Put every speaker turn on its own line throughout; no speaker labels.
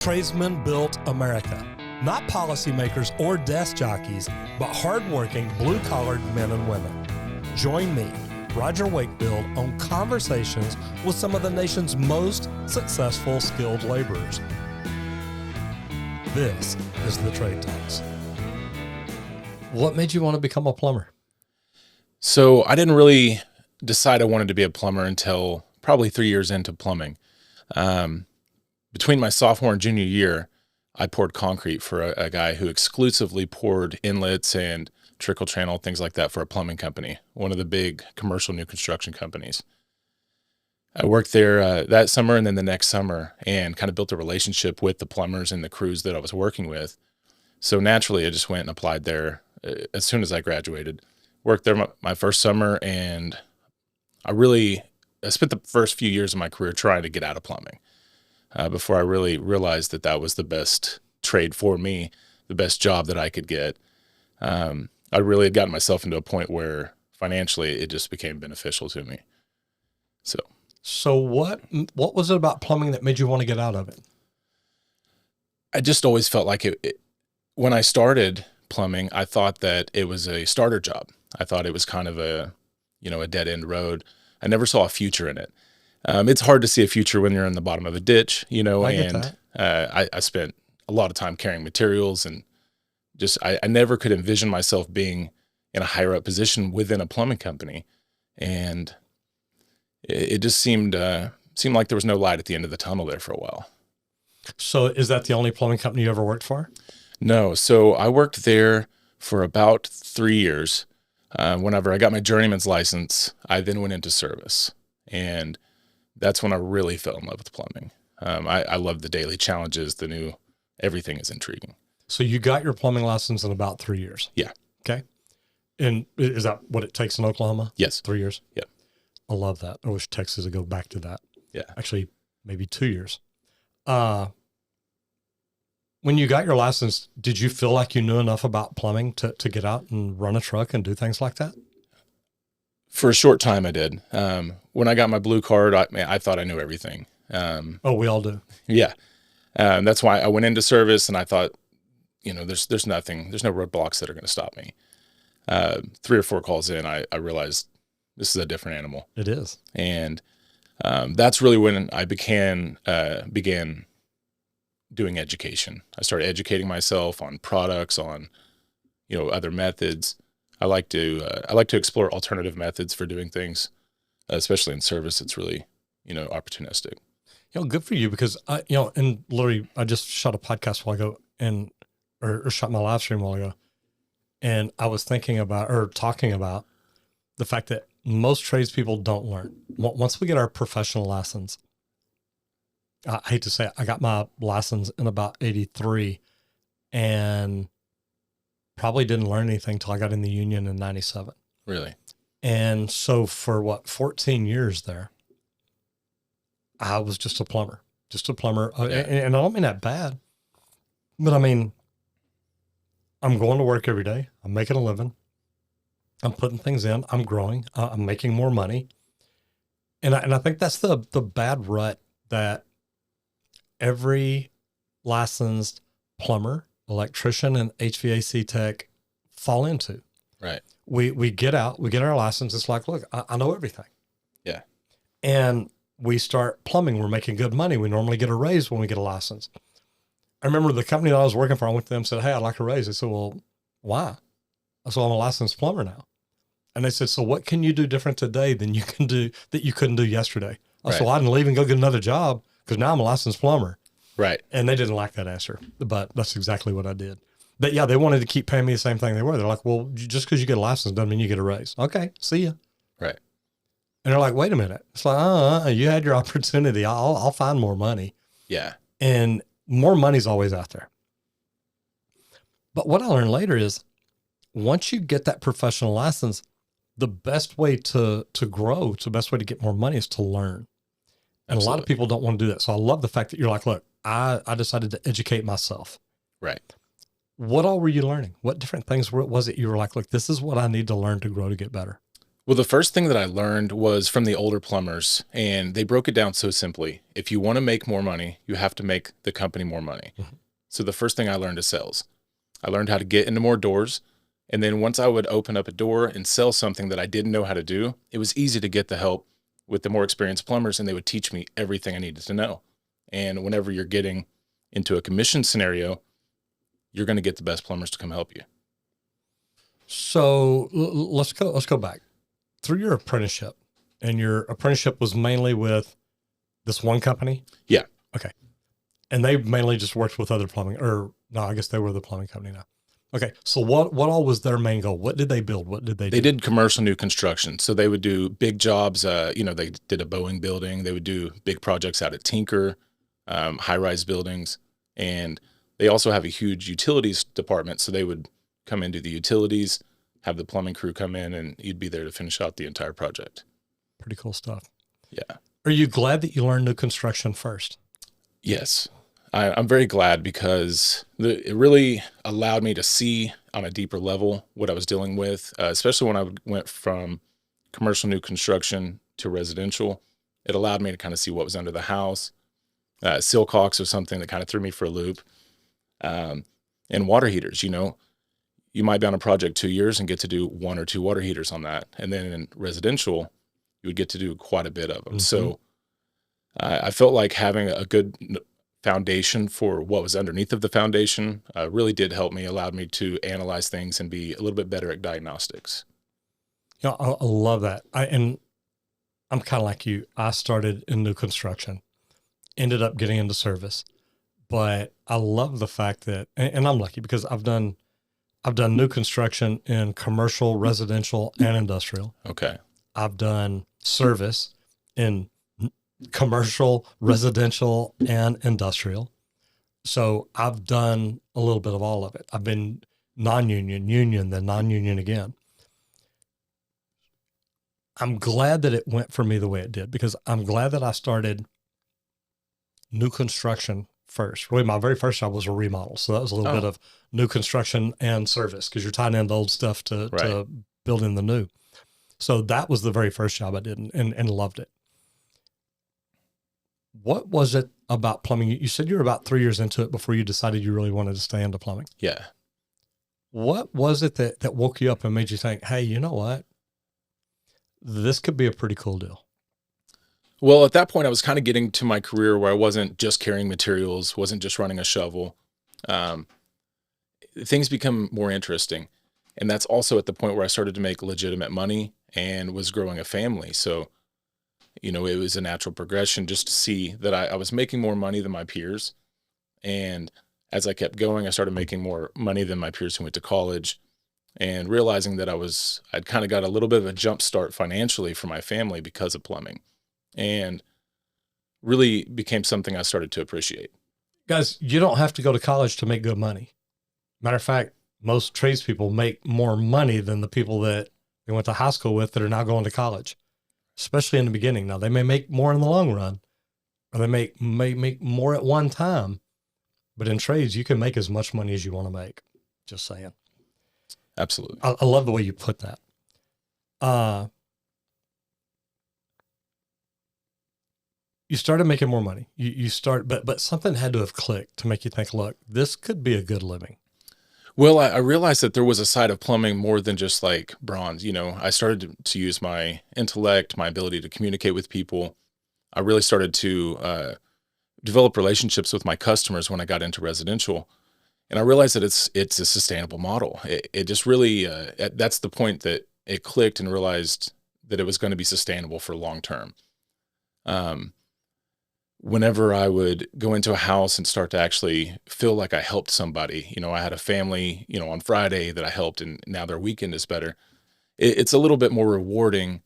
Tradesmen built America. Not policymakers or desk jockeys, but hardworking, blue-collared men and women. Join me, Roger Wakefield, on conversations with some of the nation's most successful skilled laborers. This is the Trade Talks. What made you want to become a plumber?
So I didn't really decide I wanted to be a plumber until probably 3 years into plumbing. Between my sophomore and junior year, I poured concrete for a guy who exclusively poured inlets and trickle channel, things like that, for a plumbing company, one of the big commercial new construction companies. I worked there that summer and then the next summer and kind of built a relationship with the plumbers and the crews that I was working with. So naturally, I just went and applied there as soon as I graduated. Worked there my first summer, and I spent the first few years of my career trying to get out of plumbing. Before I really realized that that was the best trade for me, the best job that I could get. I really had gotten myself into a point where financially it just became beneficial to me. So
what was it about plumbing that made you want to get out of it?
I just always felt like when I started plumbing, I thought that it was a starter job. I thought it was kind of a dead end road. I never saw a future in it. It's hard to see a future when you're in the bottom of a ditch, I spent a lot of time carrying materials, and just, I never could envision myself being in a higher up position within a plumbing company. And it just seemed like there was no light at the end of the tunnel there for a while.
So is that the only plumbing company you ever worked for?
No. So I worked there for about 3 years. Whenever I got my journeyman's license, I then went into service, and that's when I really fell in love with plumbing. I love the daily challenges, everything is intriguing.
So you got your plumbing license in about 3 years?
Yeah.
Okay. And is that what it takes in Oklahoma?
Yes.
3 years?
Yeah.
I love that. I wish Texas would go back to that.
Yeah.
Actually, maybe 2 years. When you got your license, did you feel like you knew enough about plumbing to get out and run a truck and do things like that?
For a short time, I did. When I got my blue card, I thought I knew everything.
We all do.
Yeah. That's why I went into service, and I thought, there's no roadblocks that are going to stop me. 3 or 4 calls in, I realized this is a different animal.
It is.
And that's really when I began doing education. I started educating myself on products, on, other methods. I like to explore alternative methods for doing things, especially in service. It's really, opportunistic.
Good for you, because and literally I just shot a podcast a while ago or shot my live stream a while ago. And I was talking about the fact that most tradespeople don't learn. Once we get our professional license, I hate to say it, I got my license in about 83 and probably didn't learn anything till I got in the union in 97.
Really?
And so for 14 years there, I was just a plumber.
Yeah.
And I don't mean that bad, but I mean, I'm going to work every day. I'm making a living. I'm putting things in. I'm growing. I'm making more money. And I think that's the bad rut that every licensed plumber, electrician, and HVAC tech fall into.
Right.
We get out, we get our license. It's like, look, I know everything.
Yeah.
And we start plumbing. We're making good money. We normally get a raise when we get a license. I remember the company that I was working for, I went to them and said, hey, I'd like a raise. They said, well, why? I said, I'm a licensed plumber now. And they said, so what can you do different today than you can do that you couldn't do yesterday? I said, well, I didn't leave and go get another job because now I'm a licensed plumber.
Right.
And they didn't like that answer, but that's exactly what I did. But yeah, they wanted to keep paying me the same thing they were. They're like, well, just because you get a license doesn't mean you get a raise. Okay, see ya.
Right.
And they're like, wait a minute. It's like, you had your opportunity. I'll find more money.
Yeah.
And more money's always out there. But what I learned later is once you get that professional license, the best way to grow, the best way to get more money is to learn. And
Absolutely.
A lot of people don't want to do that. So I love the fact that you're like, look, I decided to educate myself.
Right.
What all were you learning? What different things was it you were like, look, this is what I need to learn to grow, to get better?
Well, the first thing that I learned was from the older plumbers, and they broke it down so simply. If you want to make more money, you have to make the company more money.
Mhm.
So the first thing I learned is sales. I learned how to get into more doors. And then once I would open up a door and sell something that I didn't know how to do, it was easy to get the help with the more experienced plumbers, and they would teach me everything I needed to know. And whenever you're getting into a commission scenario, you're going to get the best plumbers to come help you.
So let's go back through your apprenticeship, and your apprenticeship was mainly with this one company.
Yeah.
Okay. And they mainly just worked with other plumbing, or no, I guess they were the plumbing company now. Okay. So what all was their main goal? What did they build? What did they do?
They did commercial new construction. So they would do big jobs. They did a Boeing building. They would do big projects out at Tinker, high-rise buildings. And they also have a huge utilities department. So they would come into the utilities, have the plumbing crew come in, and you'd be there to finish out the entire project.
Pretty cool stuff.
Yeah.
Are you glad that you learned new construction first?
Yes. I'm very glad because it really allowed me to see on a deeper level what I was dealing with, especially when I went from commercial new construction to residential. It allowed me to kind of see what was under the house. Seal caulks was something that kind of threw me for a loop. And water heaters, you might be on a project 2 years and get to do 1 or 2 water heaters on that. And then in residential, you would get to do quite a bit of them.
Mhm.
So I felt like having a good foundation for what was underneath of the foundation really did help me, allowed me to analyze things and be a little bit better at diagnostics.
I love that. And I'm kind of like you. I started in new construction, ended up getting into service, but I love the fact that, and I'm lucky because I've done new construction in commercial, residential, and industrial.
Okay.
I've done service in commercial, residential, and industrial. So I've done a little bit of all of it. I've been non-union, union, then non-union again. I'm glad that it went for me the way it did, because I'm glad that I started new construction first. Really, my very first job was a remodel. So that was a little bit of new construction and service, because you're tying in the old stuff to build in the new. So that was the very first job I did, and loved it. What was it about plumbing? You said you were about 3 years into it before you decided you really wanted to stay into plumbing.
Yeah.
What was it that woke you up and made you think, hey, you know what? This could be a pretty cool deal.
Well, at that point, I was kind of getting to my career where I wasn't just carrying materials, wasn't just running a shovel. Things become more interesting. And that's also at the point where I started to make legitimate money and was growing a family. So, it was a natural progression just to see that I was making more money than my peers. And as I kept going, I started making more money than my peers who went to college, and realizing that I'd kind of got a little bit of a jump start financially for my family because of plumbing, and really became something I started to appreciate.
Guys, you don't have to go to college to make good money. Matter of fact, most tradespeople make more money than the people that they went to high school with that are now going to college, especially in the beginning. Now, they may make more in the long run, or they may make more at one time, but in trades, you can make as much money as you want to make. Just saying.
Absolutely.
I love the way you put that. You started making more money. But something had to have clicked to make you think, look, this could be a good living.
Well, I realized that there was a side of plumbing more than just like bronze. I started to use my intellect, my ability to communicate with people. I really started to develop relationships with my customers when I got into residential. And I realized that it's a sustainable model. It just really, that's the point that it clicked, and realized that it was going to be sustainable for long term. Whenever I would go into a house and start to actually feel like I helped somebody, I had a family, on Friday that I helped, and now their weekend is better. It's a little bit more rewarding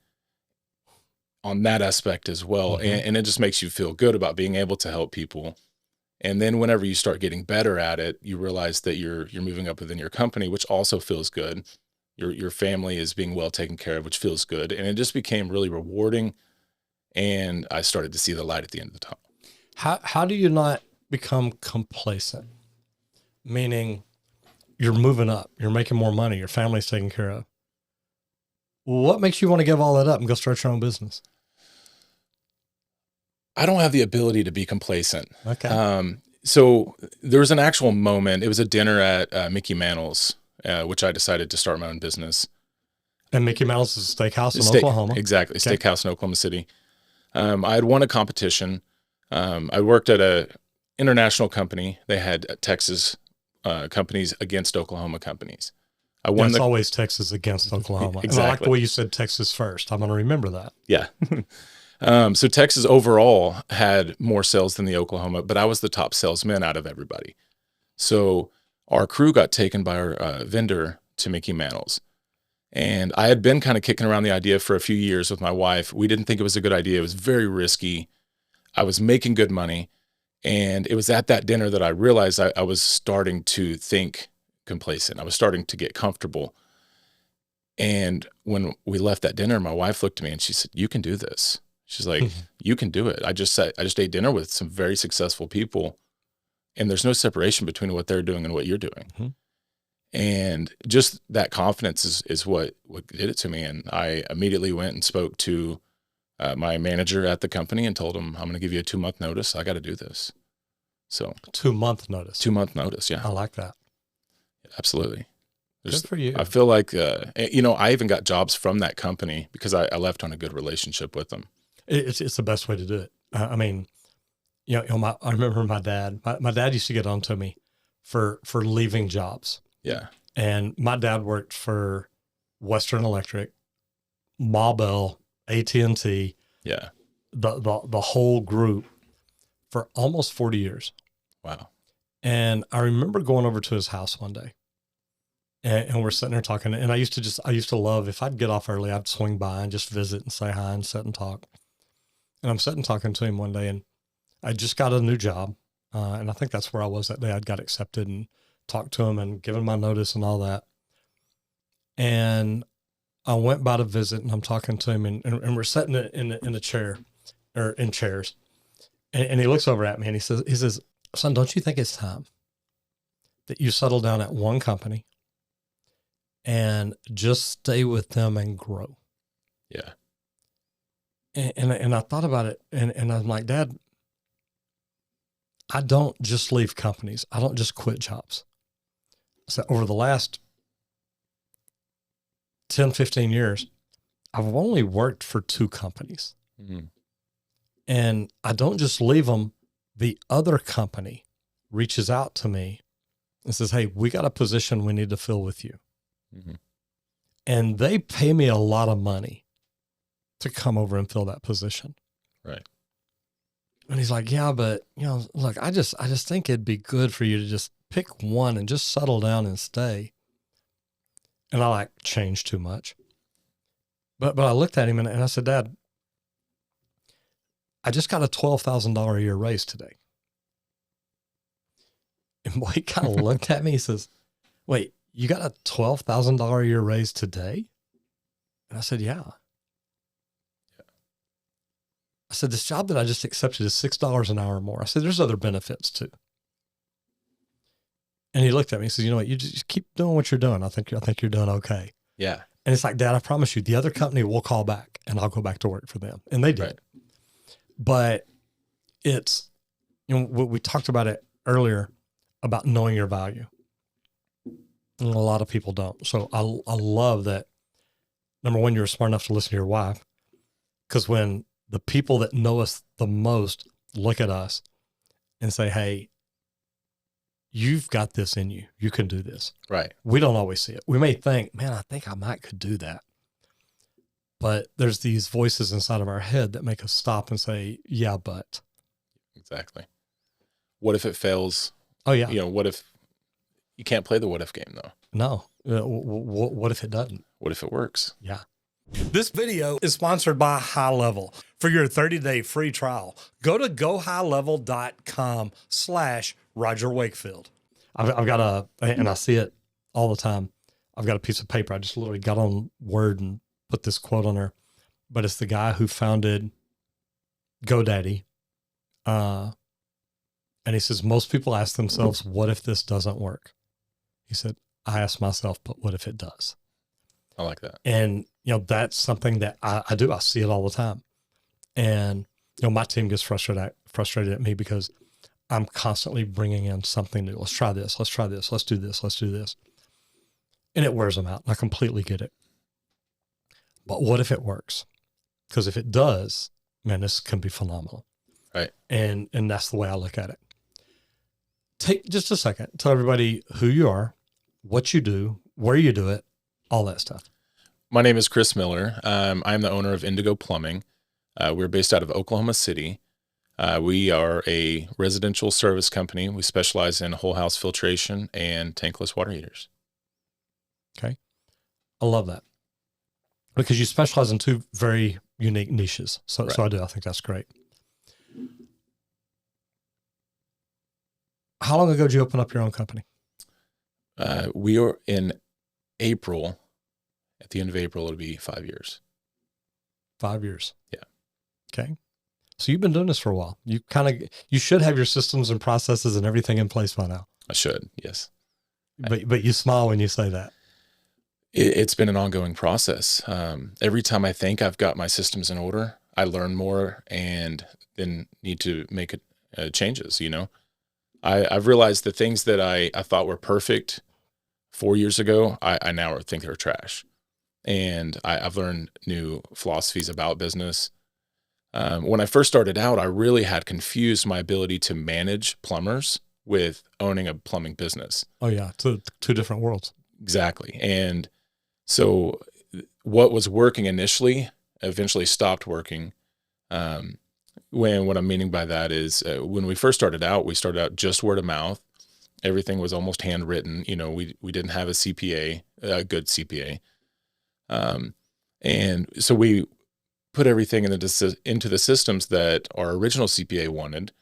on that aspect as well.
Mm-hmm.
And it just makes you feel good about being able to help people. And then whenever you start getting better at it, you realize that you're moving up within your company, which also feels good. Your family is being well taken care of, which feels good. And it just became really rewarding. And I started to see the light at the end of the tunnel.
How do you not become complacent? Meaning you're moving up, you're making more money, your family's taken care of. What makes you want to give all that up and go start your own business?
I don't have the ability to be complacent.
Okay.
So there was an actual moment. It was a dinner at Mickey Mantle's, which I decided to start my own business.
And Mickey Mouse is a steakhouse in Oklahoma.
Exactly.
Okay.
Steakhouse in Oklahoma City. I had won a competition. I worked at a international company. They had Texas companies against Oklahoma companies. I won.
It's always Texas against Oklahoma.
Exactly.
And I like the way you said Texas first. I'm going to remember that.
Yeah. So Texas overall had more sales than the Oklahoma, but I was the top salesman out of everybody. So our crew got taken by our vendor to Mickey Mantle's. And I had been kind of kicking around the idea for a few years with my wife. We didn't think it was a good idea. It was very risky. I was making good money. And it was at that dinner that I realized I was starting to think complacent. I was starting to get comfortable. And when we left that dinner, my wife looked at me and she said, "You can do this." She's like, "You can do it." I just ate dinner with some very successful people, and there's no separation between what they're doing and what you're doing. Mm-hmm. And just that confidence is what did it to me. And I immediately went and spoke to my manager at the company and told him, "I'm going to give you a 2-month notice. I got to do this." So
2-month notice.
2-month notice. Yeah.
I like that.
Absolutely.
Good for you.
I feel like, I even got jobs from that company because I left on a good relationship with them.
It's the best way to do it. I mean, I remember my dad. My dad used to get on to me for leaving jobs.
Yeah.
And my dad worked for Western Electric, Ma Bell, AT&T.
Yeah.
The whole group for almost 40 years.
Wow.
And I remember going over to his house one day. And we're sitting there talking. And I used to love, if I'd get off early, I'd swing by and just visit and say hi and sit and talk. And I'm sitting talking to him one day, and I just got a new job. And I think that's where I was that day. I'd got accepted and talked to him and given my notice and all that. And I went by to visit, and I'm talking to him, and we're sitting in a chair, or in chairs. And he looks over at me and he says, "Son, don't you think it's time that you settle down at one company and just stay with them and grow?"
Yeah.
And I thought about it, and I'm like, "Dad, I don't just leave companies. I don't just quit jobs." So over the last 10, 15 years, I've only worked for 2 companies. Mm-hmm. And I don't just leave them. The other company reaches out to me and says, "Hey, we got a position we need to fill with you." Mm-hmm. And they pay me a lot of money to come over and fill that position.
Right.
And he's like, "Yeah, but look, I just think it'd be good for you to just pick one and just settle down and stay." And I changed too much. But I looked at him and I said, "Dad, I just got a $12,000 a year raise today." And boy, he kind of looked at me. He says, "Wait, you got a $12,000 a year raise today?" And I said, "Yeah." I said, "This job that I just accepted is $6 an hour more." I said, "There's other benefits too." And he looked at me and says, "You know what? You just keep doing what you're doing. I think you're doing okay."
Yeah.
And it's like, "Dad, I promise you, the other company will call back and I'll go back to work for them." And they did. Right. But it's, we talked about it earlier about knowing your value. And a lot of people don't. So I love that. Number one, you're smart enough to listen to your wife, because when the people that know us the most look at us and say, "Hey, you've got this in you. You can do this."
Right.
We don't always see it. We may think, "Man, I think I could do that." But there's these voices inside of our head that make us stop and say, "Yeah, but."
Exactly. What if it fails?
Oh, yeah.
What if you can't play the what if game though?
No. What if it doesn't?
What if it works?
Yeah. This video is sponsored by High Level. For your 30-day free trial, go to gohighlevel.com/Roger Wakefield. I've got and I see it all the time. I've got a piece of paper. I just literally got on Word and put this quote on there, but it's the guy who founded GoDaddy. And he says, most people ask themselves, "What if this doesn't work?" He said, "I ask myself, but what if it does?"
I like that.
And that's something that I do. I see it all the time. And, my team gets frustrated at me because I'm constantly bringing in something new. Let's try this. Let's try this. Let's do this. Let's do this. And it wears them out. I completely get it. But what if it works? Because if it does, man, this can be phenomenal.
Right.
And that's the way I look at it. Take just a second. Tell everybody who you are, what you do, where you do it, all that stuff.
My name is Chris Miller. I'm the owner of Indigo Plumbing. We're based out of Oklahoma City. We are a residential service company. We specialize in whole house filtration and tankless water heaters.
Okay. I love that. Because you specialize in two very unique niches. So,
Right.
so I do. I think that's great. How long ago did you open up your own company?
We are in April. At the end of April, it'll be 5 years.
5 years.
Yeah.
Okay. So you've been doing this for a while. You should have your systems and processes and everything in place by now.
I should, yes.
But you smile when you say that.
It's been an ongoing process. Every time I think I've got my systems in order, I learn more and then need to make changes, I've realized the things that I thought were perfect 4 years ago, I now think they're trash. And I've learned new philosophies about business. When I first started out, I really had confused my ability to manage plumbers with owning a plumbing business.
Oh yeah. Two different worlds.
Exactly. And so what was working initially eventually stopped working. What I'm meaning by that is when we first started out, we started out just word of mouth. Everything was almost handwritten. We didn't have a CPA, a good CPA. And so we put everything into the systems that our original CPA wanted.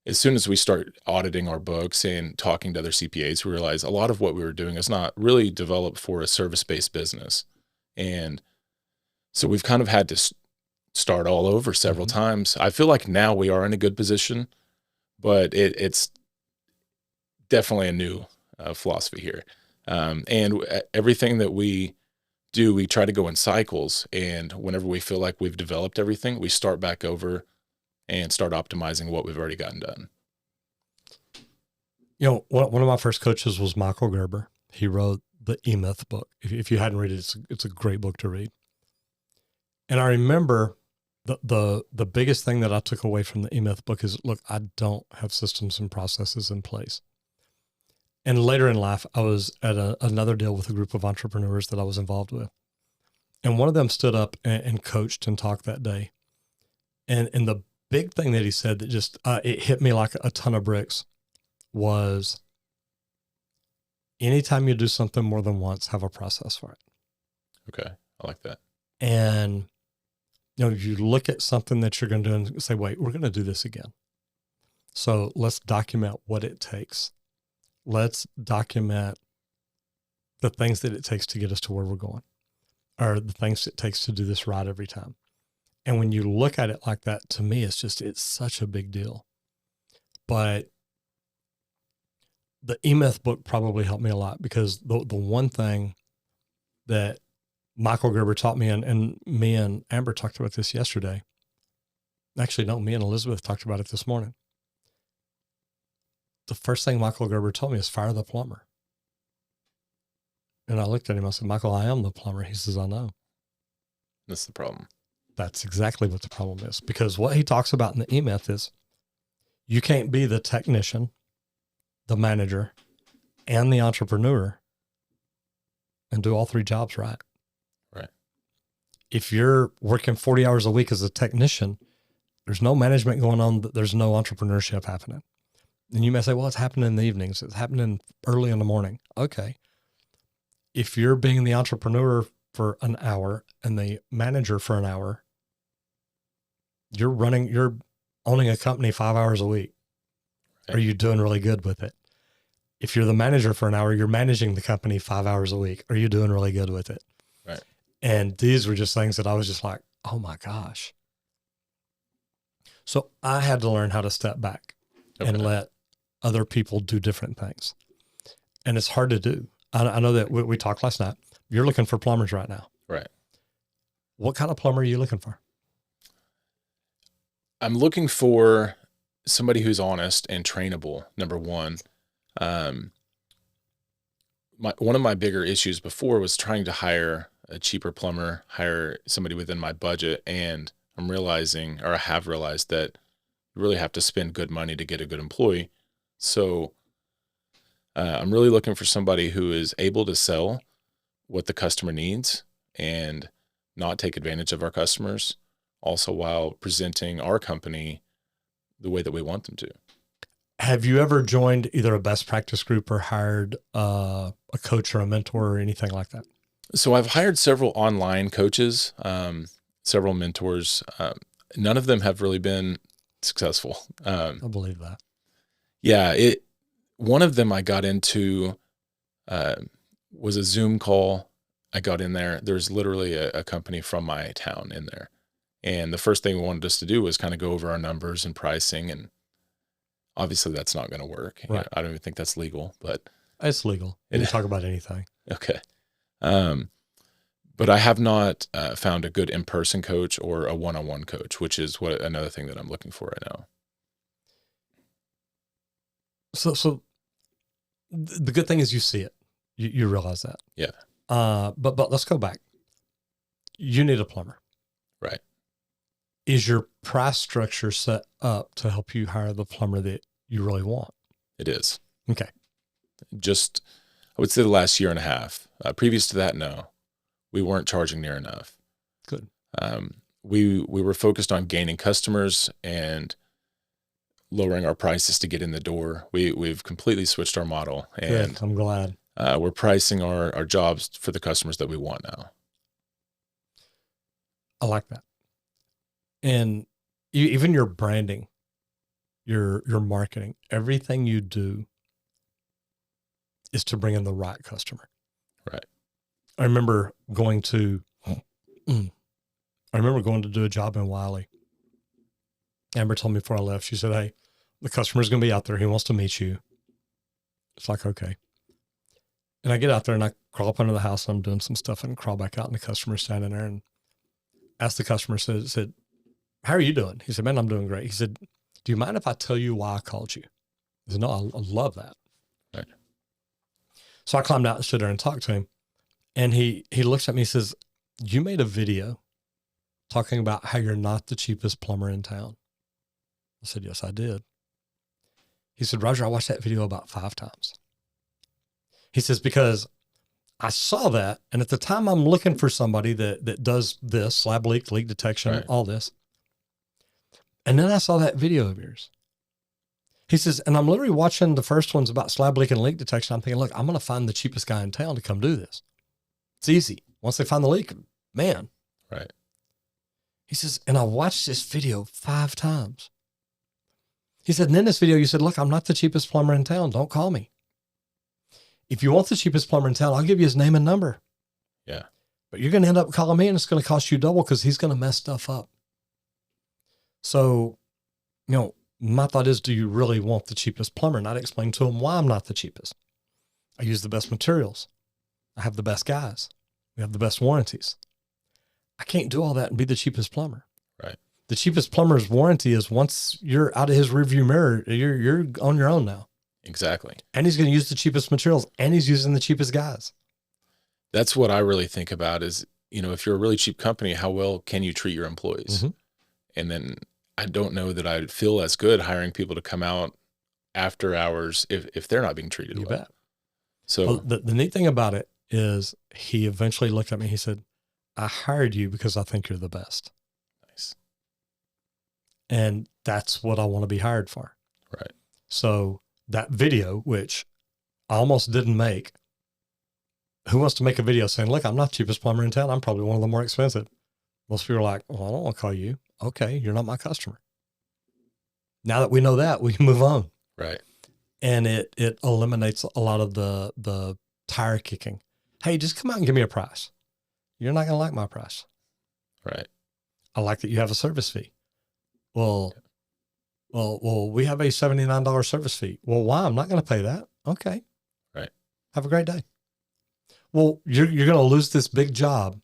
As soon as we start auditing our books and talking to other CPAs, we realized a lot of what we were doing is not really developed for a service-based business. And so we've kind of had to start all over several times. I feel like now we are in a good position, but it's definitely a new philosophy here. And everything that we do, we try to go in cycles. And whenever we feel like we've developed everything, we start back over and start optimizing what we've already gotten done.
One of my first coaches was Michael Gerber. He wrote the E-Myth book. If you hadn't read it, it's a great book to read. And I remember the biggest thing that I took away from the E-Myth book is, look, I don't have systems and processes in place. And later in life, I was at another deal with a group of entrepreneurs that I was involved with. And one of them stood up and coached and talked that day. And the big thing that he said that just, it hit me like a ton of bricks was, anytime you do something more than once, have a process for it.
Okay. I like that.
And, you look at something that you're going to do and say, wait, we're going to do this again. So let's document what it takes. Let's document the things that it takes to get us to where we're going, or the things it takes to do this right every time. And when you look at it like that, to me, it's such a big deal. But the E-Myth book probably helped me a lot, because the one thing that Michael Gerber taught me, and me and Amber talked about this yesterday. Actually, no, me and Elizabeth talked about it this morning. The first thing Michael Gerber told me is fire the plumber. And I looked at him, I said, Michael, I am the plumber. He says, I know.
That's the problem.
That's exactly what the problem is. Because what he talks about in the E-Myth is, you can't be the technician, the manager, and the entrepreneur and do all three jobs right.
Right.
If you're working 40 hours a week as a technician, there's no management going on, there's no entrepreneurship happening. And you may say, well, it's happening in the evenings. It's happening early in the morning. Okay. If you're being the entrepreneur for an hour and the manager for an hour, you're owning a company 5 hours a week. Right. Are you doing really good with it? If you're the manager for an hour, you're managing the company 5 hours a week. Are you doing really good with it?
Right.
And these were just things that I was just like, oh my gosh. So I had to learn how to step back and let other people do different things. And it's hard to do. I know that we talked last night. You're looking for plumbers right now.
Right.
What kind of plumber are you looking for?
I'm looking for somebody who's honest and trainable, number one. One of my bigger issues before was trying to hire a cheaper plumber, hire somebody within my budget. And I'm realizing, or I have realized, that you really have to spend good money to get a good employee. So I'm really looking for somebody who is able to sell what the customer needs and not take advantage of our customers, also while presenting our company the way that we want them to.
Have you ever joined either a best practice group or hired a coach or a mentor or anything like that?
So I've hired several online coaches, several mentors. None of them have really been successful.
I believe that.
Yeah, one of them I got into was a Zoom call. I got in there. There's literally a company from my town in there. And the first thing we wanted us to do was kind of go over our numbers and pricing. And obviously that's not going to work.
Right.
You know, I don't even think that's legal, but
It's legal. You can talk about anything.
Okay. But I have not found a good in-person coach or a one-on-one coach, which is another thing that I'm looking for right now.
So the good thing is you see it. You realize that.
Yeah.
But let's go back. You need a plumber.
Right.
Is your price structure set up to help you hire the plumber that you really want?
It is.
Okay.
Just, I would say the last year and a half. Previous to that, no, we weren't charging near enough.
Good.
We were focused on gaining customers and lowering our prices to get in the door. We've completely switched our model, and
Good. I'm glad.
We're pricing our jobs for the customers that we want now.
I like that. And even your branding, your marketing, everything you do is to bring in the right customer.
Right.
I remember going to do a job in Wiley. Amber told me before I left, she said, "Hey, the customer's going to be out there. He wants to meet you." It's like, okay. And I get out there and I crawl up under the house and I'm doing some stuff and crawl back out, and the customer's standing there, and asked the customer, said, "How are you doing?" He said, "Man, I'm doing great." He said, "Do you mind if I tell you why I called you?" I said, "No, I love that."
Right.
So I climbed out and stood there and talked to him. And he looks at me and says, "You made a video talking about how you're not the cheapest plumber in town." I said, "Yes, I did." He said, "Roger, I watched that video about 5 times." He says, "Because I saw that, and at the time I'm looking for somebody that does this, slab leak detection,
Right.
all this. And then I saw that video of yours." He says, "And I'm literally watching the first ones about slab leak and leak detection. I'm thinking, look, I'm going to find the cheapest guy in town to come do this. It's easy. Once they find the leak, man."
Right.
He says, "And I watched this video 5 times. He said, "And in this video, you said, look, I'm not the cheapest plumber in town. Don't call me. If you want the cheapest plumber in town, I'll give you his name and number.
Yeah.
But you're going to end up calling me, and it's going to cost you double because he's going to mess stuff up." So, my thought is, do you really want the cheapest plumber? And I'd explain to him why I'm not the cheapest. I use the best materials. I have the best guys. We have the best warranties. I can't do all that and be the cheapest plumber.
Right.
The cheapest plumber's warranty is once you're out of his rearview mirror, you're on your own now.
Exactly.
And he's going to use the cheapest materials, and he's using the cheapest guys.
That's what I really think about is, if you're a really cheap company, how well can you treat your employees?
Mm-hmm.
And then I don't know that I'd feel as good hiring people to come out after hours if they're not being treated well.
You bet.
So
well, the neat thing about it is he eventually looked at me. He said, "I hired you because I think you're the best."
Nice.
And that's what I want to be hired for.
Right.
So that video, which I almost didn't make, who wants to make a video saying, "Look, I'm not the cheapest plumber in town. I'm probably one of the more expensive." Most people are like, "Well, I don't want to call you." Okay, you're not my customer. Now that we know that, we can move on.
Right.
And it eliminates a lot of the tire kicking. "Hey, just come out and give me a price." You're not going to like my price.
Right.
"I like that you have a service fee." Well, we have a $79 service fee. "Well, why? I'm not going to pay that." Okay.
Right.
Have a great day. "Well, you're going to lose this big job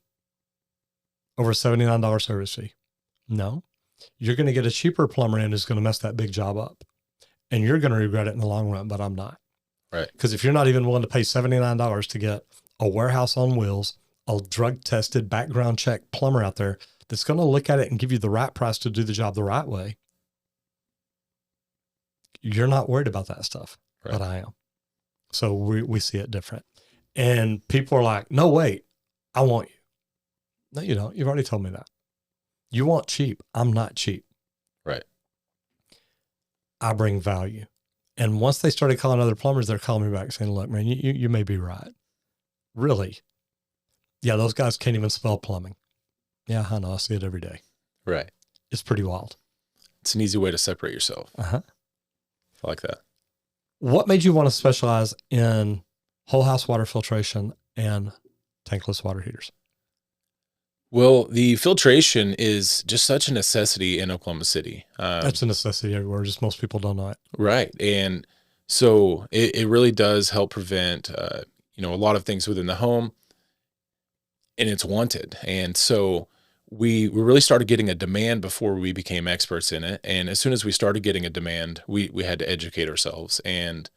over a $79 service fee. No, you're going to get a cheaper plumber in who's going to mess that big job up. And you're going to regret it in the long run, but I'm not.
Right.
Because if you're not even willing to pay $79 to get a warehouse on wheels, a drug tested background check plumber out there that's going to look at it and give you the right price to do the job the right way, you're not worried about that stuff,
right.
But I am. So we see it different. And people are like, no, wait, I want you. No, you don't. You've already told me that. You want cheap. I'm not cheap.
Right.
I bring value. And once they started calling other plumbers, they're calling me back saying, look, man, you may be right. Really? Yeah, those guys can't even spell plumbing. Yeah, I know. I see it every day.
Right.
It's pretty wild.
It's an easy way to separate yourself.
Uh-huh.
I like that.
What made you want to specialize in whole house water filtration and tankless water heaters?
Well, the filtration is just such a necessity in Oklahoma City.
That's a necessity everywhere. Just most people don't know it.
Right. And so it really does help prevent, a lot of things within the home, and it's wanted. And so we really started getting a demand before we became experts in it. And as soon as we started getting a demand, we had to educate ourselves. And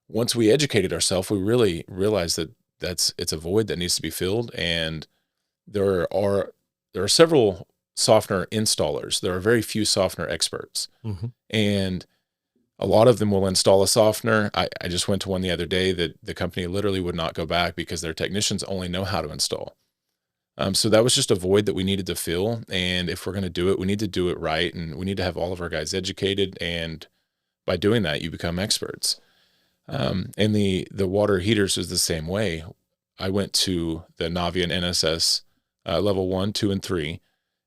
once we educated ourselves, we really realized that it's a void that needs to be filled. And there are several softener installers. There are very few softener experts. Mm-hmm. And a lot of them will install a softener. I just went to one the other day that the company literally would not go back because their technicians only know how to install. So that was just a void that we needed to fill. And if we're going to do it, we need to do it right. And we need to have all of our guys educated. And by doing that, you become experts. And the water heaters is the same way. I went to the Navian NSS level 1, 2, and 3.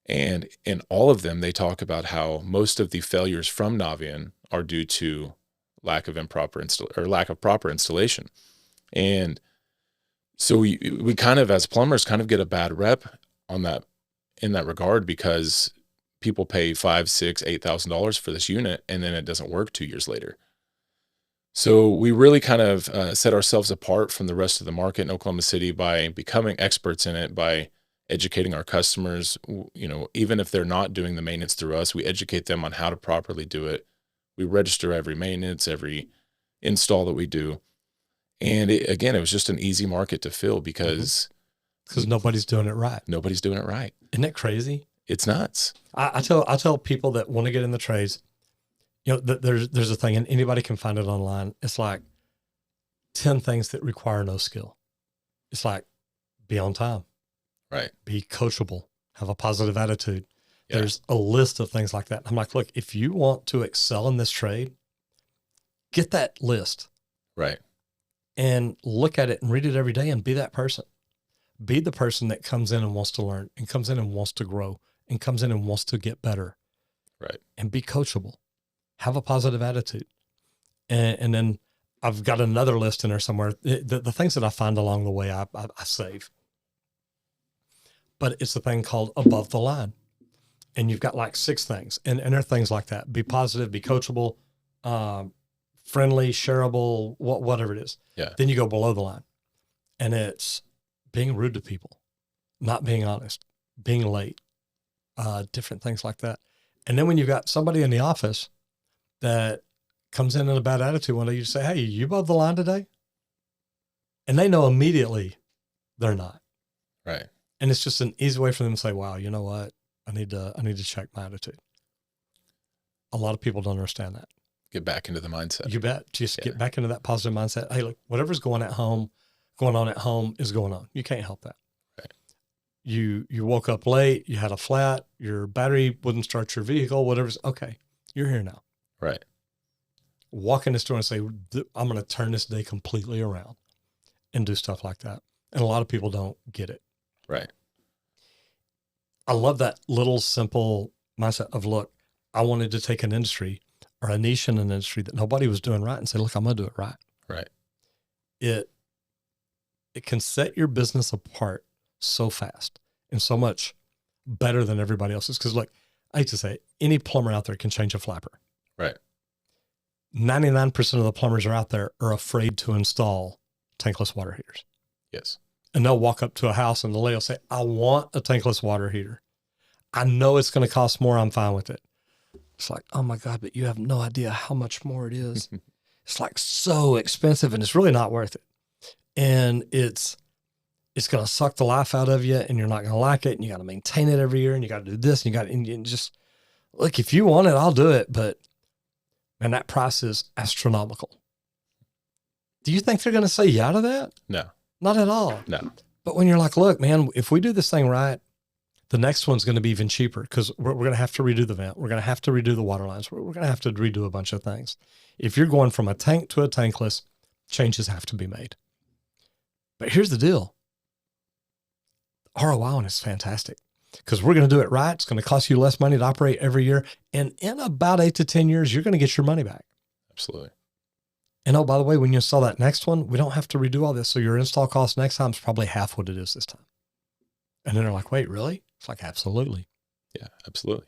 And in all of them, they talk about how most of the failures from Navian are due to lack of proper installation. And so we kind of, as plumbers, kind of get a bad rep in that regard, because people pay $5,000, $6,000, $8,000 for this unit, and then it doesn't work 2 years later. So we really kind of set ourselves apart from the rest of the market in Oklahoma City by becoming experts in it, by educating our customers. Even if they're not doing the maintenance through us, we educate them on how to properly do it. We register every maintenance, every install that we do. And it was just an easy market to fill because
nobody's doing it right.
Nobody's doing it right.
Isn't that crazy?
It's nuts.
I tell people that want to get in the trades, there's a thing, and anybody can find it online. It's like 10 things that require no skill. It's like, be on time.
Right.
Be coachable. Have a positive attitude.
Yeah.
There's a list of things like that. I'm like, look, if you want to excel in this trade, get that list.
Right.
And look at it and read it every day and be that person. Be the person that comes in and wants to learn, and comes in and wants to grow, and comes in and wants to get better.
Right. And
be coachable. Have a positive attitude. And then I've got another list in there somewhere. The things that I find along the way, I save. But it's a thing called above the line. And you've got like 6 things. And there are things like that. Be positive, be coachable, friendly, shareable, whatever it is.
Yeah.
Then you go below the line. And it's being rude to people, not being honest, being late, different things like that. And then when you've got somebody in the office that comes in a bad attitude one day, you say, hey, you above the line today? And they know immediately they're not.
Right.
And it's just an easy way for them to say, wow, you know what? I need to check my attitude. A lot of people don't understand that.
Get back into the mindset.
You bet. Just get back into that positive mindset. Hey, look, whatever's going on at home is going on. You can't help that.
Right.
You woke up late, you had a flat, your battery wouldn't start your vehicle, whatever's okay. You're here now.
Right.
Walk in the store and say, I'm going to turn this day completely around, and do stuff like that. And a lot of people don't get it.
Right.
I love that little simple mindset of, look, I wanted to take an industry or a niche in an industry that nobody was doing right and say, look, I'm going to do it right.
Right.
It can set your business apart so fast and so much better than everybody else's. Because look, I hate to say it, any plumber out there can change a flapper.
Right.
99% of the plumbers are out there are afraid to install tankless water heaters.
Yes.
and they'll walk up to a house and the lady will say, I want a tankless water heater. I know it's going to cost more. I'm fine with it. It's like, oh my God, but you have no idea how much more it is. It's like so expensive and it's really not worth it. And it's going to suck the life out of you and you're not going to like it. And you got to maintain it every year and you got to do this and and just look, if you want it, I'll do it. But man, that price is astronomical. Do you think they're going to say yeah to that?
No,
Not at all.
no.
But when you're like, look, man, if we do this thing right, the next one's going to be even cheaper because we're going to have to redo the vent. We're going to have to redo the water lines. We're going to have to redo a bunch of things. If you're going from a tank to a tankless, changes have to be made. But here's the deal. ROI on is fantastic because we're going to do it right. It's going to cost you less money to operate every year. And in about 8 to 10 years, you're going to get your money back.
Absolutely.
And oh, by the way, when you install that next one, we don't have to redo all this. So your install cost next time is probably half what it is this time. And then they're like, wait, really? It's like, absolutely.
Yeah, absolutely.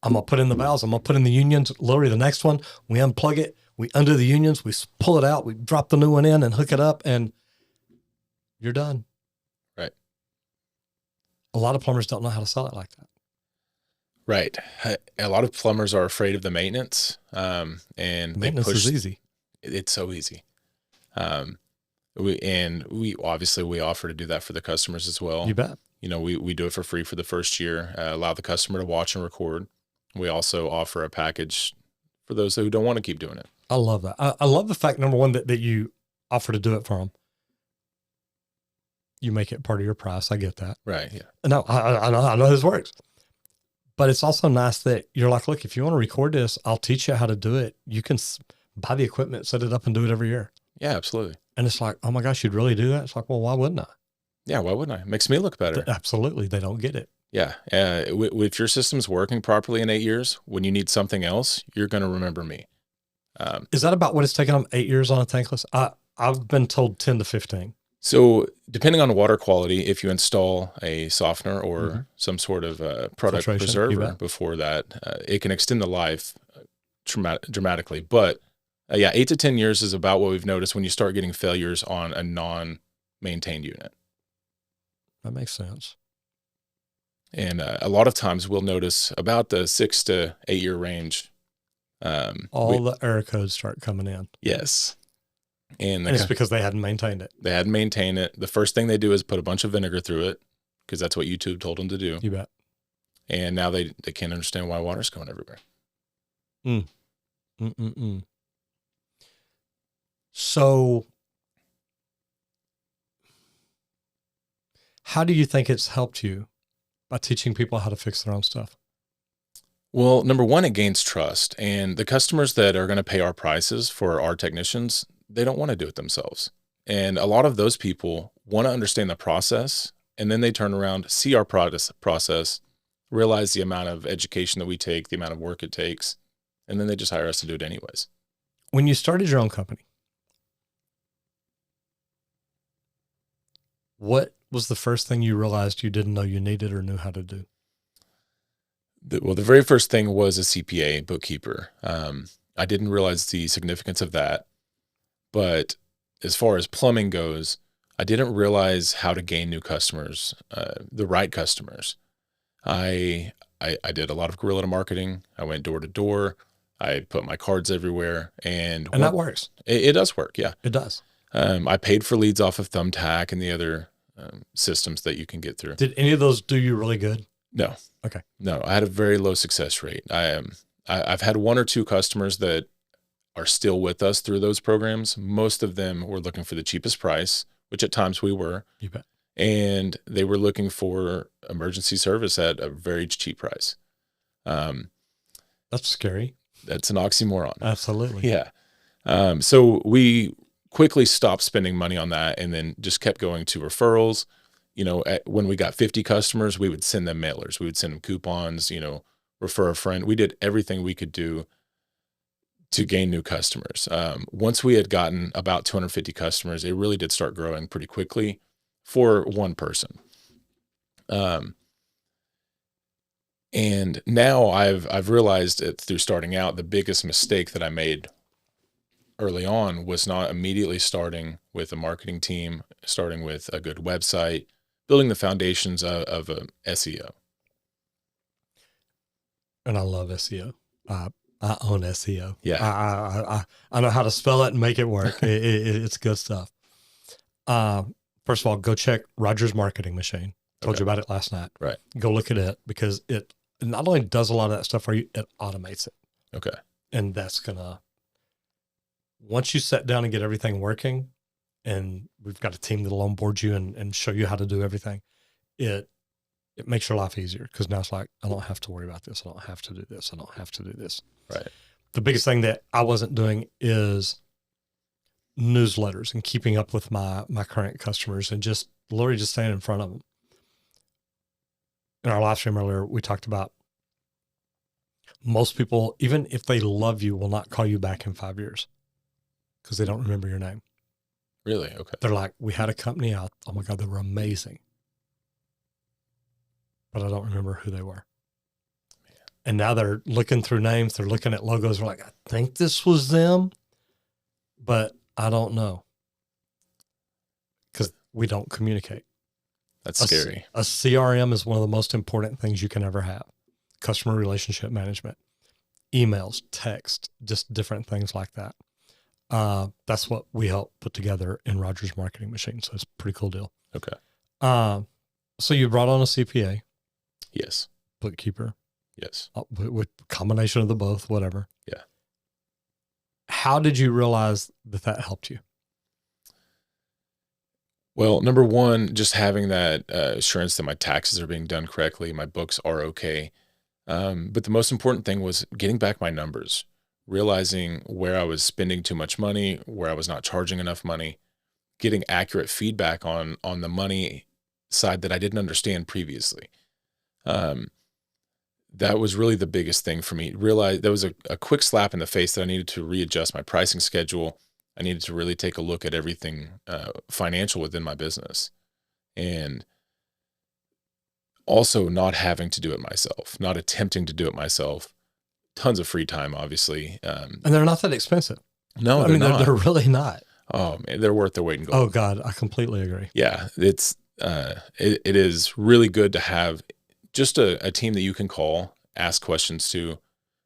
I'm going to put in the valves. I'm going to put in the unions. Literally the next one, we unplug it. We undo the unions. We pull it out. We drop the new one in and hook it up and you're done.
Right.
A lot of plumbers don't know how to sell it like that.
Right. A lot of plumbers are afraid of the maintenance. And
Maintenance is easy.
It's so easy. We obviously offer to do that for the customers as well.
You bet.
You know, we do it for free for the first year, allow the customer to watch and record. We also offer a package for those who don't want to keep doing it.
I love that. I love the fact, number one, that you offer to do it for them. You make it part of your price. I get that.
Right. Yeah.
No, I know this works. But it's also nice that you're like, look, if you want to record this, I'll teach you how to do it. You can buy the equipment, set it up and do it every year.
Yeah, absolutely.
And it's like, oh my gosh, you'd really do that? It's like, well, why wouldn't I?
Yeah, why wouldn't I? It makes me look better.
Absolutely. They don't get it.
Yeah. If your system's working properly in 8 years, when you need something else, you're going to remember me.
Is that about what it's taken them 8 years on a tankless? I've been told 10 to 15.
So depending on water quality, if you install a softener or some sort of product
Filtration,
preserver before that, it can extend the life dramatically. But 8 to 10 years is about what we've noticed when you start getting failures on a non-maintained unit.
That makes sense.
And a lot of times we'll notice about the 6 to 8 year range.
The error codes start coming in.
Yes. And
it's because they hadn't maintained it.
They hadn't maintained it. The first thing they do is put a bunch of vinegar through it because that's what YouTube told them to do.
You bet.
And now they can't understand why water's going everywhere.
So how do you think it's helped you by teaching people how to fix their own stuff?
Well, number one, it gains trust. And the customers that are going to pay our prices for our technicians, they don't want to do it themselves. And a lot of those people want to understand the process. And then they turn around, see our process, realize the amount of education that we take, the amount of work it takes. And then they just hire us to do it anyways.
When you started your own company, what was the first thing you realized you didn't know you needed or knew how to do?
The very first thing was a CPA bookkeeper. I didn't realize the significance of that. But as far as plumbing goes, I didn't realize how to gain new customers, the right customers. I did a lot of guerrilla marketing. I went door to door. I put my cards everywhere. And
that works.
It does work, yeah.
It does.
I paid for leads off of Thumbtack and the other systems that you can get through.
Did any of those do you really good?
No.
Okay.
No, I had a very low success rate. I've had 1 or 2 customers that are still with us through those programs. Most of them were looking for the cheapest price, which at times we were.
You bet.
And they were looking for emergency service at a very cheap price.
That's scary.
That's an oxymoron.
Absolutely.
Yeah. So we quickly stopped spending money on that and then just kept going to referrals. You know, when we got 50 customers, we would send them mailers. We would send them coupons, refer a friend. We did everything we could do to gain new customers. Once we had gotten about 250 customers, it really did start growing pretty quickly for one person. And now I've realized it through starting out, the biggest mistake that I made early on was not immediately starting with a marketing team, starting with a good website, building the foundations of a SEO.
And I love SEO. I own SEO.
Yeah.
I know how to spell it and make it work. It's good stuff. First of all, go check Roger's Marketing Machine. Told you about it last night.
Right.
Go look at it because it not only does a lot of that stuff for you, it automates it.
Okay.
And that's once you sit down and get everything working, and we've got a team that'll onboard you and show you how to do everything, it makes your life easier because now it's like, I don't have to worry about this. I don't have to do this. I don't have to do this.
Right.
The biggest thing that I wasn't doing is newsletters and keeping up with my current customers and just literally just staying in front of them. In our live stream earlier, we talked about most people, even if they love you, will not call you back in 5 years because they don't remember your name.
Really? Okay.
They're like, we had a company out. Oh my God, they were amazing. But I don't remember who they were. Man. And now they're looking through names. They're looking at logos. They're like, I think this was them, but I don't know because we don't communicate.
That's scary.
A CRM is one of the most important things you can ever have. Customer relationship management, emails, text, just different things like that. That's what we help put together in Roger's Marketing Machine. So it's a pretty cool deal.
Okay.
So you brought on a CPA.
Yes.
Bookkeeper.
Yes.
With combination of the both, whatever.
Yeah.
How did you realize that helped you?
Well, number one, just having that assurance that my taxes are being done correctly, my books are okay. But the most important thing was getting back my numbers, realizing where I was spending too much money, where I was not charging enough money, getting accurate feedback on the money side that I didn't understand previously. That was really the biggest thing for me. Realize that was a quick slap in the face that I needed to readjust my pricing schedule. I needed to really take a look at everything financial within my business, and also not having to do it myself, not attempting to do it myself. Tons of free time, obviously.
And they're not that expensive.
No,
I mean, they're really not.
Oh man, they're worth their weight in gold.
Oh God, I completely agree.
Yeah, it is really good to have just a team that you can call, ask questions to,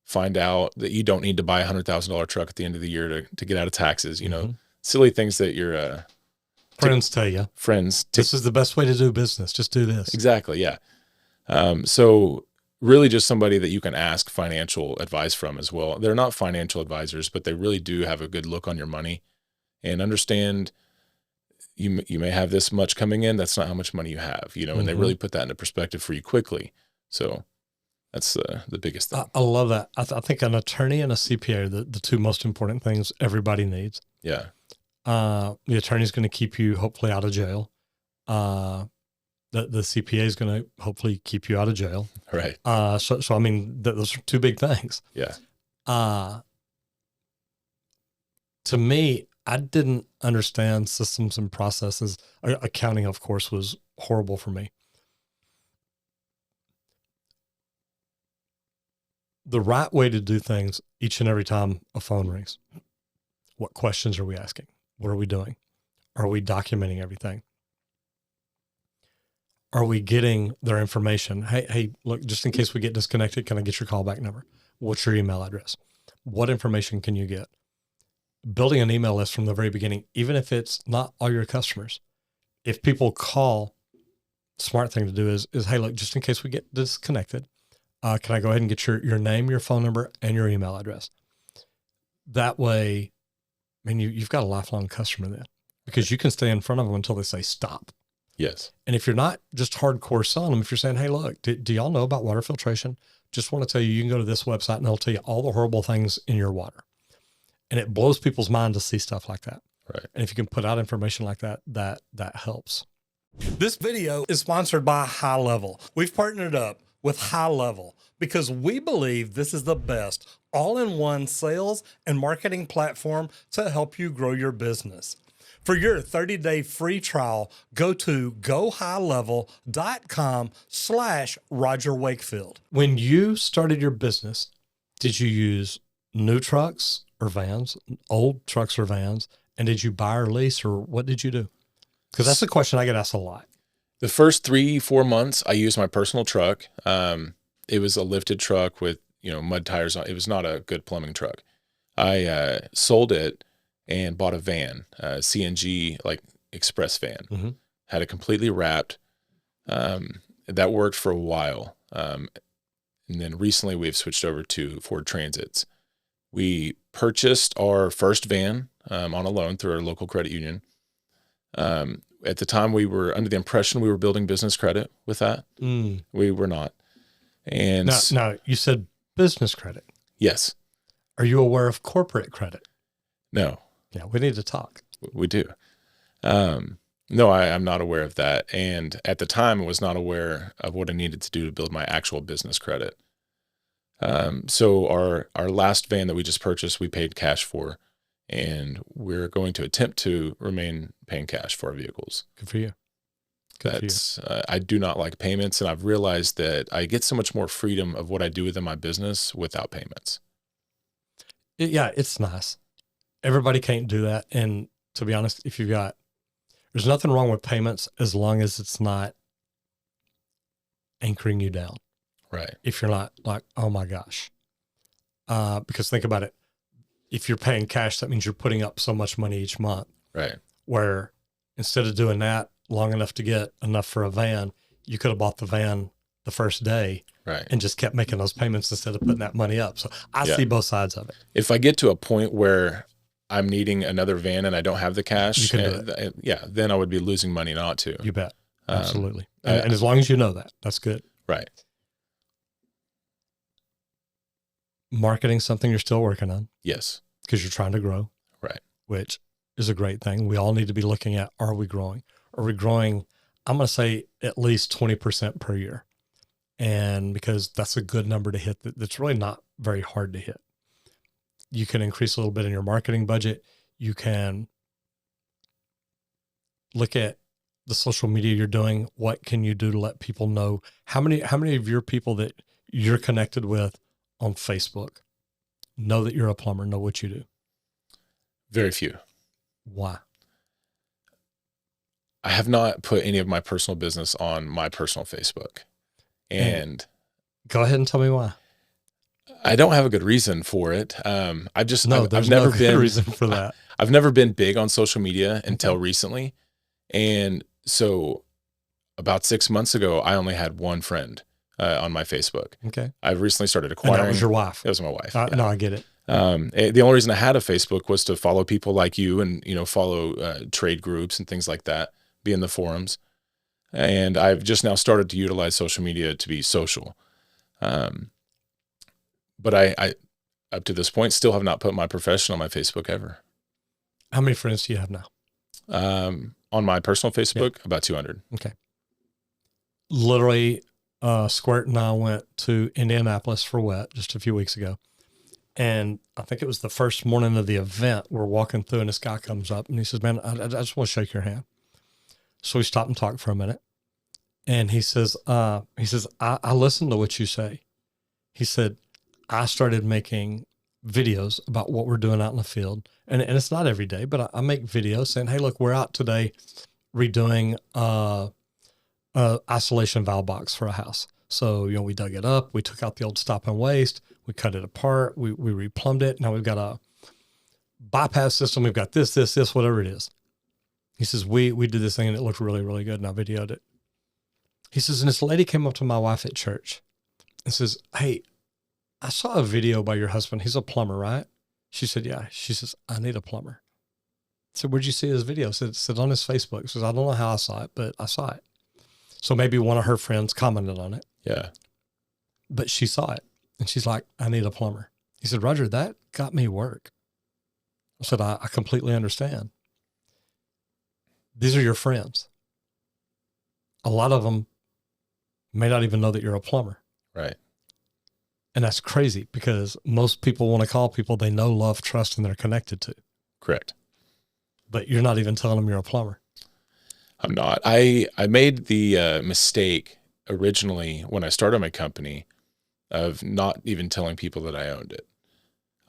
find out that you don't need to buy $100,000 truck at the end of the year to get out of taxes. You know, silly things that your
friends tell you.
This
is the best way to do business. Just do this.
Exactly. Yeah. So really just somebody that you can ask financial advice from as well. They're not financial advisors, but they really do have a good look on your money and understand you may have this much coming in. That's not how much money you have, you know, and they really put that into perspective for you quickly. So that's the biggest thing.
I love that. I think an attorney and a CPA are the two most important things everybody needs.
Yeah.
The attorney is going to keep you hopefully out of jail. The CPA is going to hopefully keep you out of jail.
Right.
So I mean, those are two big things.
Yeah.
To me, I didn't understand systems and processes. Accounting, of course, was horrible for me. The right way to do things each and every time a phone rings. What questions are we asking? What are we doing? Are we documenting everything? Are we getting their information? Hey, look, just in case we get disconnected, can I get your callback number? What's your email address? What information can you get? Building an email list from the very beginning, even if it's not all your customers. If people call, smart thing to do is hey, look, just in case we get disconnected, can I go ahead and get your name, your phone number, and your email address? That way, I mean, you've got a lifelong customer then because you can stay in front of them until they say stop.
Yes. And
if you're not just hardcore selling them, if you're saying, hey, look, do y'all know about water filtration? Just want to tell you, you can go to this website and they'll tell you all the horrible things in your water. And it blows people's mind to see stuff like that.
Right.
And if you can put out information like that, that helps. This video is sponsored by High Level. We've partnered up with High Level because we believe this is the best all-in-one sales and marketing platform to help you grow your business. For your 30-day free trial, go to gohighlevel.com/Roger Wakefield. When you started your business, did you use new trucks or vans, old trucks or vans? And did you buy or lease, or what did you do? Because that's a question I get asked a lot.
The first 3-4 months, I used my personal truck. It was a lifted truck with, mud tires on. It was not a good plumbing truck. I sold it and bought a van, CNG, like express van.
Mm-hmm.
Had it completely wrapped. That worked for a while. And then recently we've switched over to Ford Transits. We purchased our first van on a loan through our local credit union. At the time, we were under the impression we were building business credit with that. We were not. And
now you said business credit.
Yes.
Are you aware of corporate credit?
No.
Yeah, we need to talk.
We do. No, I'm not aware of that. And at the time, I was not aware of what I needed to do to build my actual business credit. So our last van that we just purchased, we paid cash for, and we're going to attempt to remain paying cash for our vehicles.
Good for you.
I do not like payments, and I've realized that I get so much more freedom of what I do within my business without payments.
Yeah, it's nice. Everybody can't do that. And to be honest, there's nothing wrong with payments as long as it's not anchoring you down.
Right.
If you're not like, oh my gosh. Because think about it. If you're paying cash, that means you're putting up so much money each month.
Right.
Where instead of doing that long enough to get enough for a van, you could have bought the van the first day.
Right.
And just kept making those payments instead of putting that money up. So I see both sides of it.
If I get to a point where I'm needing another van and I don't have the cash,
you can do it.
Then I would be losing money not to.
You bet. Absolutely. And as long as you know that, that's good.
Right.
Marketing something you're still working on.
Yes.
Because you're trying to grow.
Right.
Which is a great thing. We all need to be looking at, are we growing? Are we growing? I'm going to say at least 20% per year. And because that's a good number to hit, that's really not very hard to hit. You can increase a little bit in your marketing budget. You can look at the social media you're doing. What can you do to let people know? How many of your people that you're connected with on Facebook know that you're a plumber, know what you do?
Very few.
Why?
I have not put any of my personal business on my personal Facebook. And
go ahead and tell me why.
I don't have a good reason for it. I've never
no
been
reason for that.
I've never been big on social media until recently. And so about 6 months ago, I only had one friend on my Facebook.
Okay.
I've recently started acquiring.
And that was your wife?
It was my wife.
No, I get it.
The only reason I had a Facebook was to follow people like you and, follow trade groups and things like that, be in the forums. And I've just now started to utilize social media to be social. But I, up to this point, still have not put my profession on my Facebook ever.
How many friends do you have now?
On my personal Facebook, about 200.
Okay. Literally, Squirt and I went to Indianapolis for WET just a few weeks ago. And I think it was the first morning of the event. We're walking through and this guy comes up and he says, man, I just want to shake your hand. So we stopped and talked for a minute. And he says, I listened to what you say. He said, I started making videos about what we're doing out in the field. And it's not every day, but I make videos saying, hey, look, we're out today redoing isolation valve box for a house. So, we dug it up. We took out the old stop and waste. We cut it apart. We replumbed it. Now we've got a bypass system. We've got this, whatever it is. He says, we did this thing and it looked really, really good. And I videoed it. He says, and this lady came up to my wife at church and says, hey, I saw a video by your husband. He's a plumber, right? She said, yeah. She says, I need a plumber. I said, where'd you see his video? It said on his Facebook. She says, I don't know how I saw it, but I saw it. So maybe one of her friends commented on it.
Yeah.
But she saw it and she's like, I need a plumber. He said, Roger, that got me work. I said, I completely understand. These are your friends. A lot of them may not even know that you're a plumber.
Right.
And that's crazy because most people want to call people they know, love, trust, and they're connected to.
Correct.
But you're not even telling them you're a plumber.
I'm not. I made the mistake originally when I started my company of not even telling people that I owned it.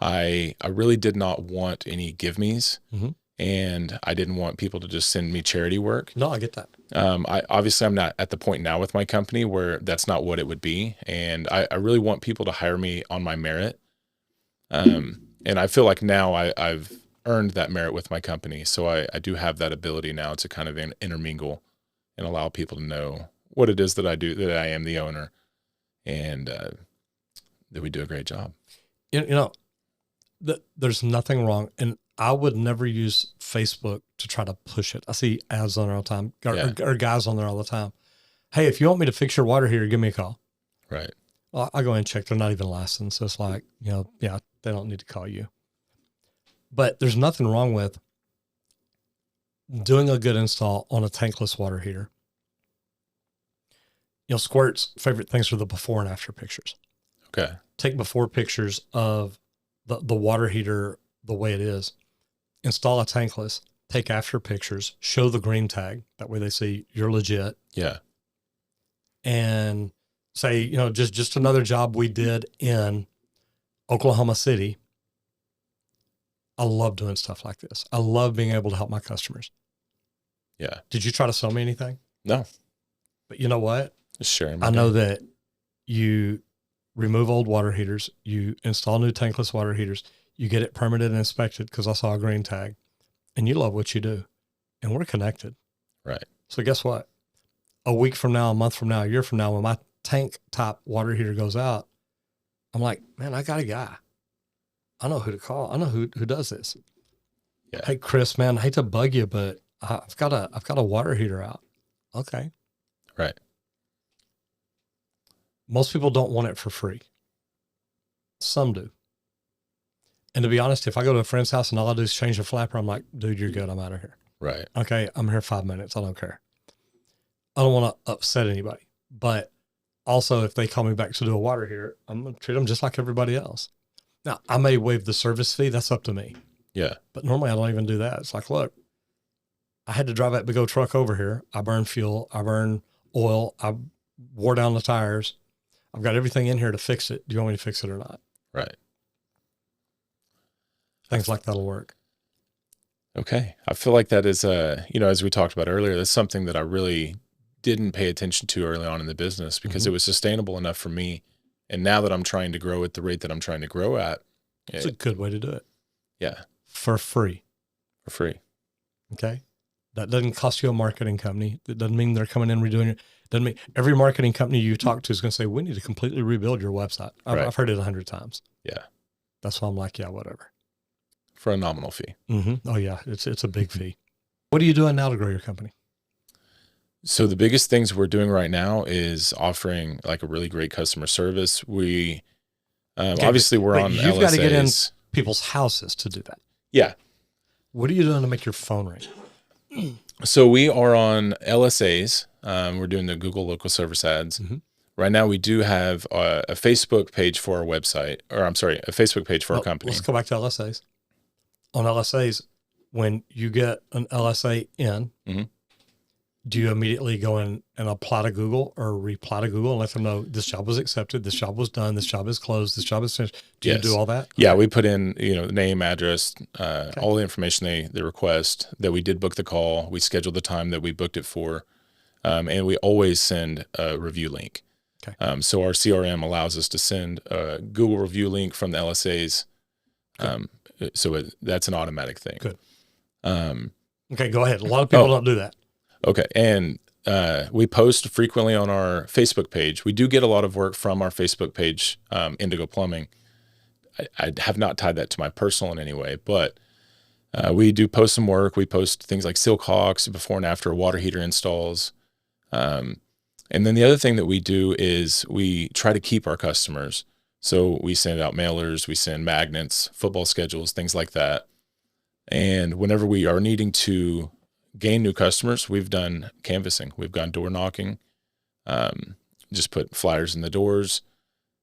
I really did not want any give me's,
Mm-hmm.
and I didn't want people to just send me charity work.
No, I get that.
I'm not at the point now with my company where that's not what it would be. And I really want people to hire me on my merit. And I feel like now I've earned that merit with my company. So I do have that ability now to kind of intermingle and allow people to know what it is that I do, that I am the owner, and that we do a great job.
You know, there's nothing wrong. And I would never use Facebook to try to push it. I see ads on there all the time, or guys on there all the time. Hey, if you want me to fix your water heater, give me a call.
Right.
Well, I go and check. They're not even licensed. So it's like, yeah, they don't need to call you. But there's nothing wrong with doing a good install on a tankless water heater. Squirt's favorite things are the before and after pictures.
Okay.
Take before pictures of the water heater the way it is. Install a tankless. Take after pictures. Show the green tag. That way they see you're legit.
Yeah.
And say, just another job we did in Oklahoma City. I love doing stuff like this. I love being able to help my customers.
Yeah.
Did you try to sell me anything?
No.
But you know what?
Just sharing.
I know that you remove old water heaters, you install new tankless water heaters, you get it permitted and inspected because I saw a green tag, and you love what you do, and we're connected.
Right.
So guess what? A week from now, a month from now, a year from now, when my tank top water heater goes out, I'm like, man, I got a guy. I know who to call. I know who does this.
Yeah.
Hey, Chris, man, I hate to bug you, but I've got a water heater out. Okay.
Right.
Most people don't want it for free. Some do. And to be honest, if I go to a friend's house and all I do is change the flapper, I'm like, dude, you're good. I'm out of here.
Right.
Okay. I'm here 5 minutes. I don't care. I don't want to upset anybody. But also, if they call me back to do a water heater, I'm going to treat them just like everybody else. Now, I may waive the service fee. That's up to me.
Yeah.
But normally I don't even do that. It's like, look, I had to drive that big old truck over here. I burn fuel. I burn oil. I wore down the tires. I've got everything in here to fix it. Do you want me to fix it or not?
Right.
Things like that'll work.
Okay. I feel like that is, as we talked about earlier, that's something that I really didn't pay attention to early on in the business because it was sustainable enough for me. And now that I'm trying to grow at the rate that I'm trying to grow at,
it's a good way to do it.
Yeah.
For free.
For free.
Okay. That doesn't cost you a marketing company. That doesn't mean they're coming in and redoing it. Doesn't mean every marketing company you talk to is going to say, we need to completely rebuild your website. I've heard it 100 times.
Yeah.
That's why I'm like, yeah, whatever.
For a nominal fee.
Mm-hmm. Oh yeah. It's a big fee. What are you doing now to grow your company?
So the biggest things we're doing right now is offering like a really great customer service. We, obviously we're on
you've
LSAs.
got to get in people's houses to do that.
Yeah.
What are you doing to make your phone ring?
So we are on LSAs. We're doing the Google local service ads.
Mm-hmm.
Right now we do have a Facebook page for our website, or I'm sorry, a Facebook page for our company.
Let's go back to LSAs. On LSAs, when you get an LSA in, do you immediately go in and apply to Google or reply to Google and let them know this job was accepted, this job was done, this job is closed, this job is finished? Do you do all that?
Yeah, we put in, name, address, all the information they request, that we did book the call. We scheduled the time that we booked it for. And we always send a review link.
Okay.
So our CRM allows us to send a Google review link from the LSAs. That's an automatic thing.
Good. Okay, go ahead. A lot of people don't do that.
Okay. And we post frequently on our Facebook page. We do get a lot of work from our Facebook page, Indigo Plumbing. I have not tied that to my personal in any way, but we do post some work. We post things like silk hawks, before and after water heater installs. And then the other thing that we do is we try to keep our customers. So we send out mailers, we send magnets, football schedules, things like that. And whenever we are needing to gain new customers, we've done canvassing. We've gone door knocking, just put flyers in the doors.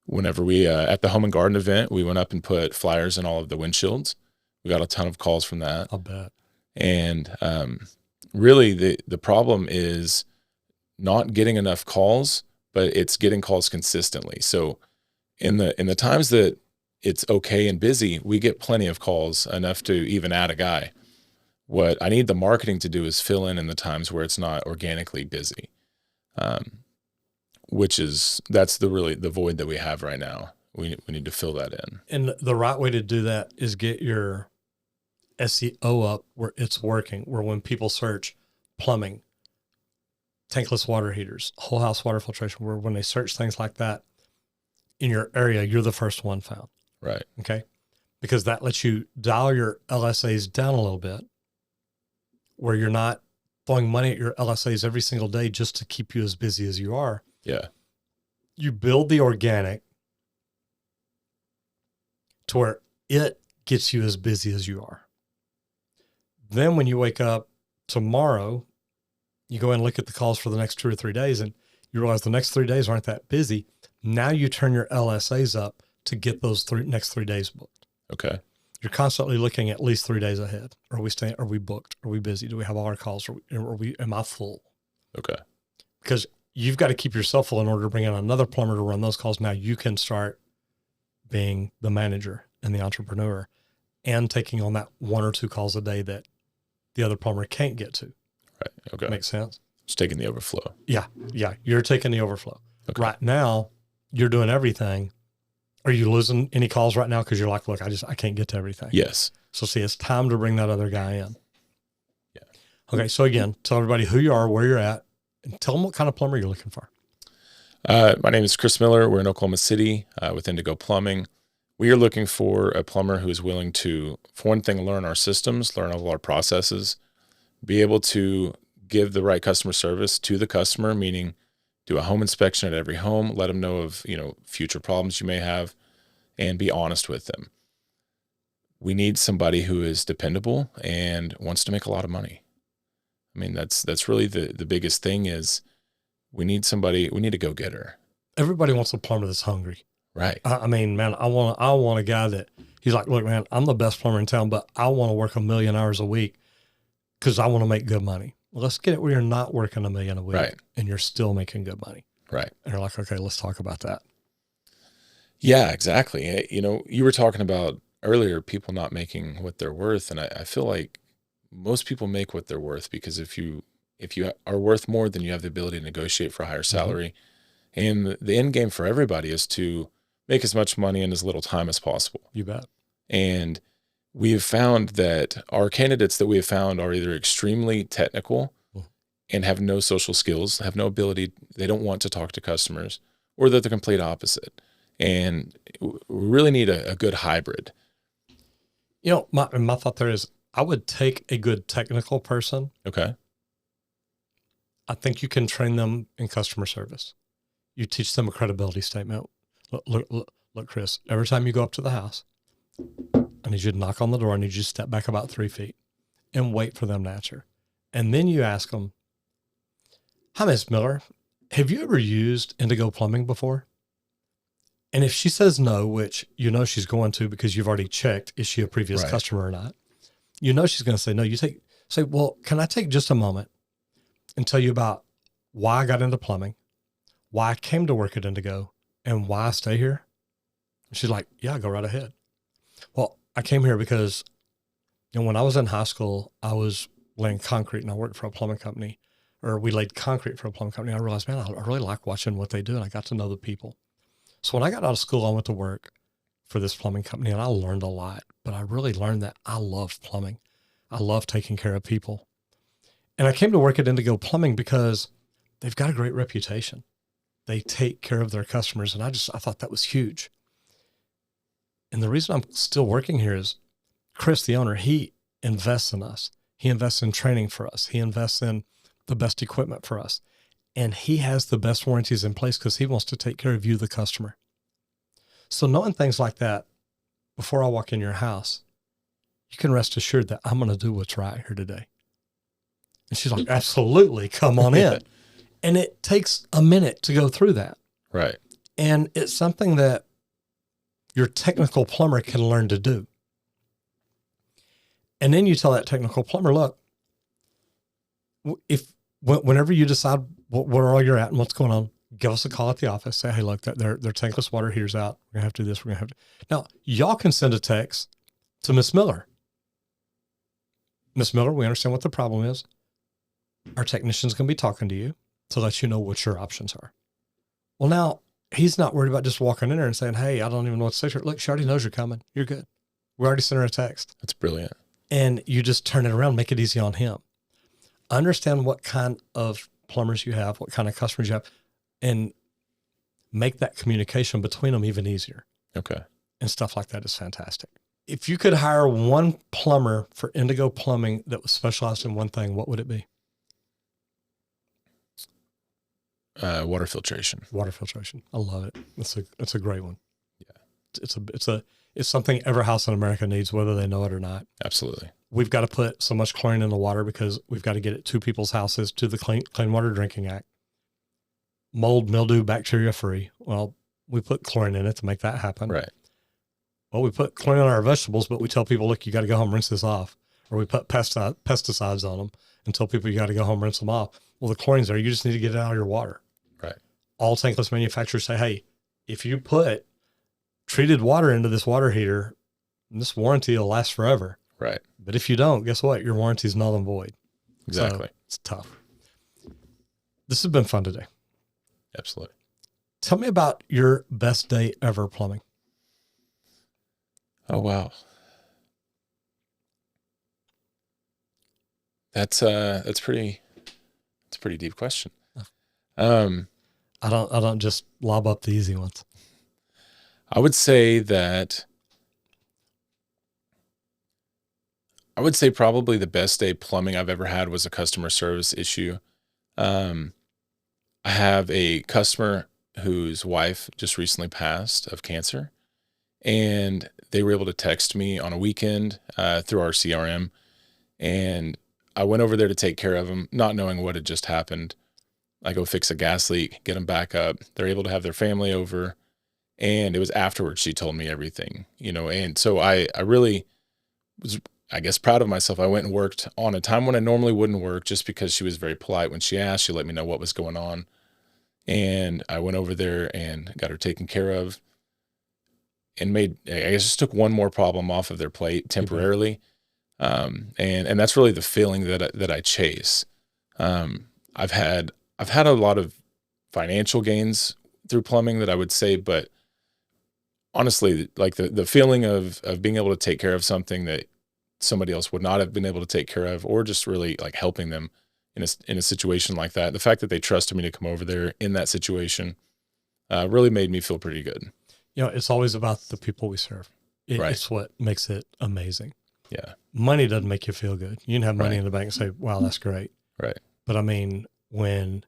Whenever we, at the home and garden event, we went up and put flyers in all of the windshields. We got a ton of calls from that.
I'll bet.
And really the problem is not getting enough calls, but it's getting calls consistently. So in the times that it's okay and busy, we get plenty of calls, enough to even add a guy. What I need the marketing to do is fill in the times where it's not organically busy, that's the void that we have right now. We need to fill that in.
And the right way to do that is get your SEO up where it's working, where when people search plumbing, tankless water heaters, whole house water filtration, where when they search things like that in your area, you're the first one found.
Right.
Okay. Because that lets you dial your LSAs down a little bit, where you're not throwing money at your LSAs every single day just to keep you as busy as you are.
Yeah.
You build the organic to where it gets you as busy as you are. Then when you wake up tomorrow, you go and look at the calls for the next 2 or 3 days, and you realize the next 3 days aren't that busy. Now you turn your LSAs up to get those next 3 days booked.
Okay.
You're constantly looking at least 3 days ahead. Are we booked? Are we busy? Do we have all our calls? Am I full?
Okay.
Because you've got to keep yourself full in order to bring in another plumber to run those calls. Now you can start being the manager and the entrepreneur and taking on that 1 or 2 calls a day that the other plumber can't get to.
Right. Okay.
Makes sense?
It's taking the overflow.
Yeah. Yeah. You're taking the overflow.
Okay.
Right now, you're doing everything. Are you losing any calls right now? Because you're like, look, I can't get to everything.
Yes.
So see, it's time to bring that other guy in.
Yeah.
Okay. So again, tell everybody who you are, where you're at, and tell them what kind of plumber you're looking for.
My name is Chris Miller. We're in Oklahoma City with Indigo Plumbing. We are looking for a plumber who is willing to, for one thing, learn our systems, learn all our processes, be able to give the right customer service to the customer, meaning do a home inspection at every home, let them know of, future problems you may have, and be honest with them. We need somebody who is dependable and wants to make a lot of money. I mean, that's really the biggest thing is we need a go-getter.
Everybody wants a plumber that's hungry.
Right.
I mean, man, I want a guy that he's like, look, man, I'm the best plumber in town, but I want to work 1 million hours a week because I want to make good money. Well, let's get it where you're not working 1 million a week,
right,
and you're still making good money.
Right.
And you're like, okay, let's talk about that.
Yeah, exactly. You were talking about earlier people not making what they're worth, and I feel like most people make what they're worth because if you are worth more, then you have the ability to negotiate for a higher salary. Mm-hmm. And the end game for everybody is to make as much money in as little time as possible.
You bet.
And we have found that our candidates that we have found are either extremely technical and have no social skills, have no ability, they don't want to talk to customers, or they're the complete opposite. And we really need a good hybrid.
My thought there is I would take a good technical person.
Okay.
I think you can train them in customer service. You teach them a credibility statement. Look, Chris, every time you go up to the house, I need you to knock on the door. I need you to step back about 3 feet and wait for them to answer. And then you ask them, hi, Miss Miller, have you ever used Indigo Plumbing before? And if she says no, which she's going to because you've already checked, is she a previous
right.
customer or not? She's going to say no. Say, well, can I take just a moment and tell you about why I got into plumbing, why I came to work at Indigo, and why I stay here? And she's like, yeah, go right ahead. Well, I came here because when I was in high school, I was laying concrete and I worked for a plumbing company, or we laid concrete for a plumbing company. I realized, man, I really like watching what they do, and I got to know the people. So when I got out of school, I went to work for this plumbing company, and I learned a lot, but I really learned that I love plumbing. I love taking care of people. And I came to work at Indigo Plumbing because they've got a great reputation. They take care of their customers, and I thought that was huge. And the reason I'm still working here is Chris, the owner, he invests in us. He invests in training for us. He invests in the best equipment for us. And he has the best warranties in place because he wants to take care of you, the customer. So knowing things like that, before I walk in your house, you can rest assured that I'm going to do what's right here today. And she's like, absolutely, come on in. And it takes a minute to go through that.
Right.
And it's something that your technical plumber can learn to do. And then you tell that technical plumber, look, whenever you decide where all you're at and what's going on, give us a call at the office. Say, hey, look, their tankless water heater's out. We're gonna have to do this. We're gonna have to. Now, y'all can send a text to Miss Miller. Miss Miller, we understand what the problem is. Our technician's gonna be talking to you to let you know what your options are. Well, now he's not worried about just walking in there and saying, hey, I don't even know what to say to her. Look, she already knows you're coming. You're good. We already sent her a text.
That's brilliant.
And you just turn it around, make it easy on him. Understand what kind of plumbers you have, what kind of customers you have, and make that communication between them even easier.
Okay.
And stuff like that is fantastic. If you could hire one plumber for Indigo Plumbing that was specialized in one thing, what would it be?
Water filtration.
Water filtration. I love it. It's a great one.
Yeah.
It's something every house in America needs, whether they know it or not.
Absolutely.
We've got to put so much chlorine in the water because we've got to get it to people's houses to the Clean Water Drinking Act. Mold, mildew, bacteria free. Well, we put chlorine in it to make that happen.
Right.
Well, we put chlorine on our vegetables, but we tell people, look, you got to go home, rinse this off. Or we put pesticides on them and tell people you got to go home, rinse them off. Well, the chlorine's there. You just need to get it out of your water.
Right.
All tankless manufacturers say, hey, if you put treated water into this water heater, this warranty will last forever.
Right.
But if you don't, guess what? Your warranty is null and void.
Exactly.
So it's tough. This has been fun today.
Absolutely.
Tell me about your best day ever plumbing.
Oh, wow. That's a pretty deep question.
I don't just lob up the easy ones.
I would say probably the best day plumbing I've ever had was a customer service issue. I have a customer whose wife just recently passed of cancer, and they were able to text me on a weekend through our CRM, and I went over there to take care of them, not knowing what had just happened. I go fix a gas leak, get them back up. They're able to have their family over, and it was afterwards she told me everything, and so I really was, I guess, proud of myself. I went and worked on a time when I normally wouldn't work just because she was very polite. When she asked, she let me know what was going on. And I went over there and got her taken care of and I guess just took one more problem off of their plate temporarily. And that's really the feeling that I chase. I've had a lot of financial gains through plumbing that I would say, but honestly, like the feeling of being able to take care of something that somebody else would not have been able to take care of, or just really like helping them in a situation like that. The fact that they trusted me to come over there in that situation really made me feel pretty good.
It's always about the people we serve.
Right.
It's what makes it amazing.
Yeah.
Money doesn't make you feel good. You can have money
Right.
in the bank and say, wow, that's great.
Right.
But I mean, when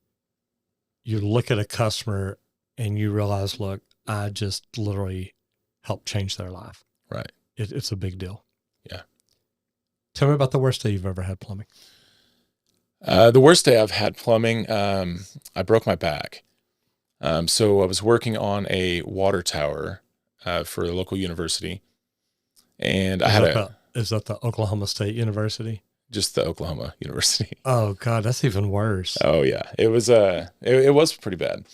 you look at a customer and you realize, look, I just literally helped change their life.
Right.
It's a big deal.
Yeah.
Tell me about the worst day you've ever had plumbing.
The worst day I've had plumbing, I broke my back. So I was working on a water tower for a local university, and
Is that the Oklahoma State University?
Just the Oklahoma University.
Oh God, that's even worse.
Oh yeah, it was pretty bad.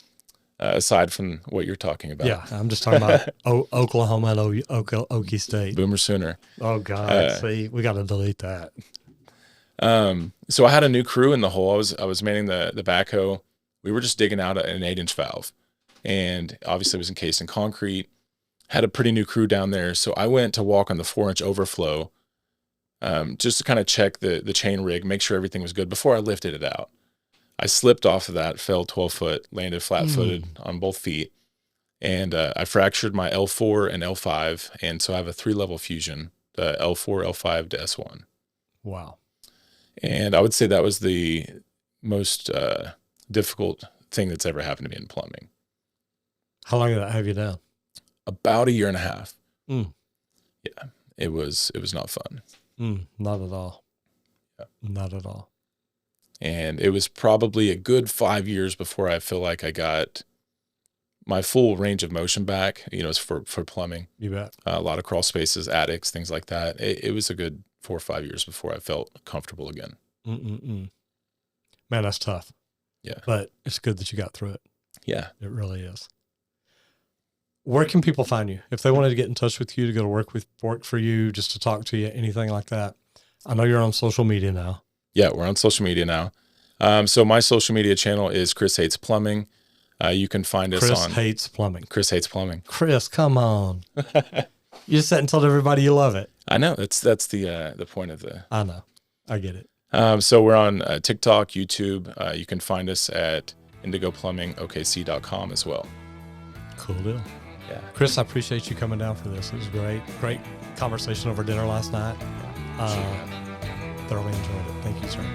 Aside from what you're talking about.
Yeah, I'm just talking about Oklahoma and Okie State.
Boomer Sooner.
Oh God, see, we got to delete that.
So I had a new crew in the hole. I was manning the backhoe. We were just digging out an 8-inch valve, and obviously it was encased in concrete. Had a pretty new crew down there, so I went to walk on the 4-inch overflow, just to kind of check the chain rig, make sure everything was good before I lifted it out. I slipped off of that, fell 12 foot, landed flat-footed on both feet, and I fractured my L4 and L5, and so I have a 3-level fusion, the L4, L5 to S1.
Wow.
And I would say that was the most difficult thing that's ever happened to me in plumbing.
How long did that have you down?
About 1.5 years.
Mm.
Yeah, it was not fun.
Not at all.
Yeah.
Not at all.
And it was probably a good 5 years before I feel like I got my full range of motion back, for plumbing.
You bet.
A lot of crawl spaces, attics, things like that. It was a good 4 or 5 years before I felt comfortable again.
Man, that's tough.
Yeah.
But it's good that you got through it.
Yeah.
It really is. Where can people find you? If they wanted to get in touch with you, to go to work for you, just to talk to you, anything like that. I know you're on social media now.
Yeah, we're on social media now. So my social media channel is Chris Hates Plumbing. You can find us on
Chris Hates Plumbing.
Chris Hates Plumbing.
Chris, come on. You just sat and told everybody you love it.
I know. That's the point of the.
I know. I get it.
So we're on TikTok, YouTube. You can find us at indigoplumbingokc.com as well.
Cool deal.
Yeah.
Chris, I appreciate you coming down for this. It was great. Great conversation over dinner last night. Thoroughly enjoyed it. Thank you, sir.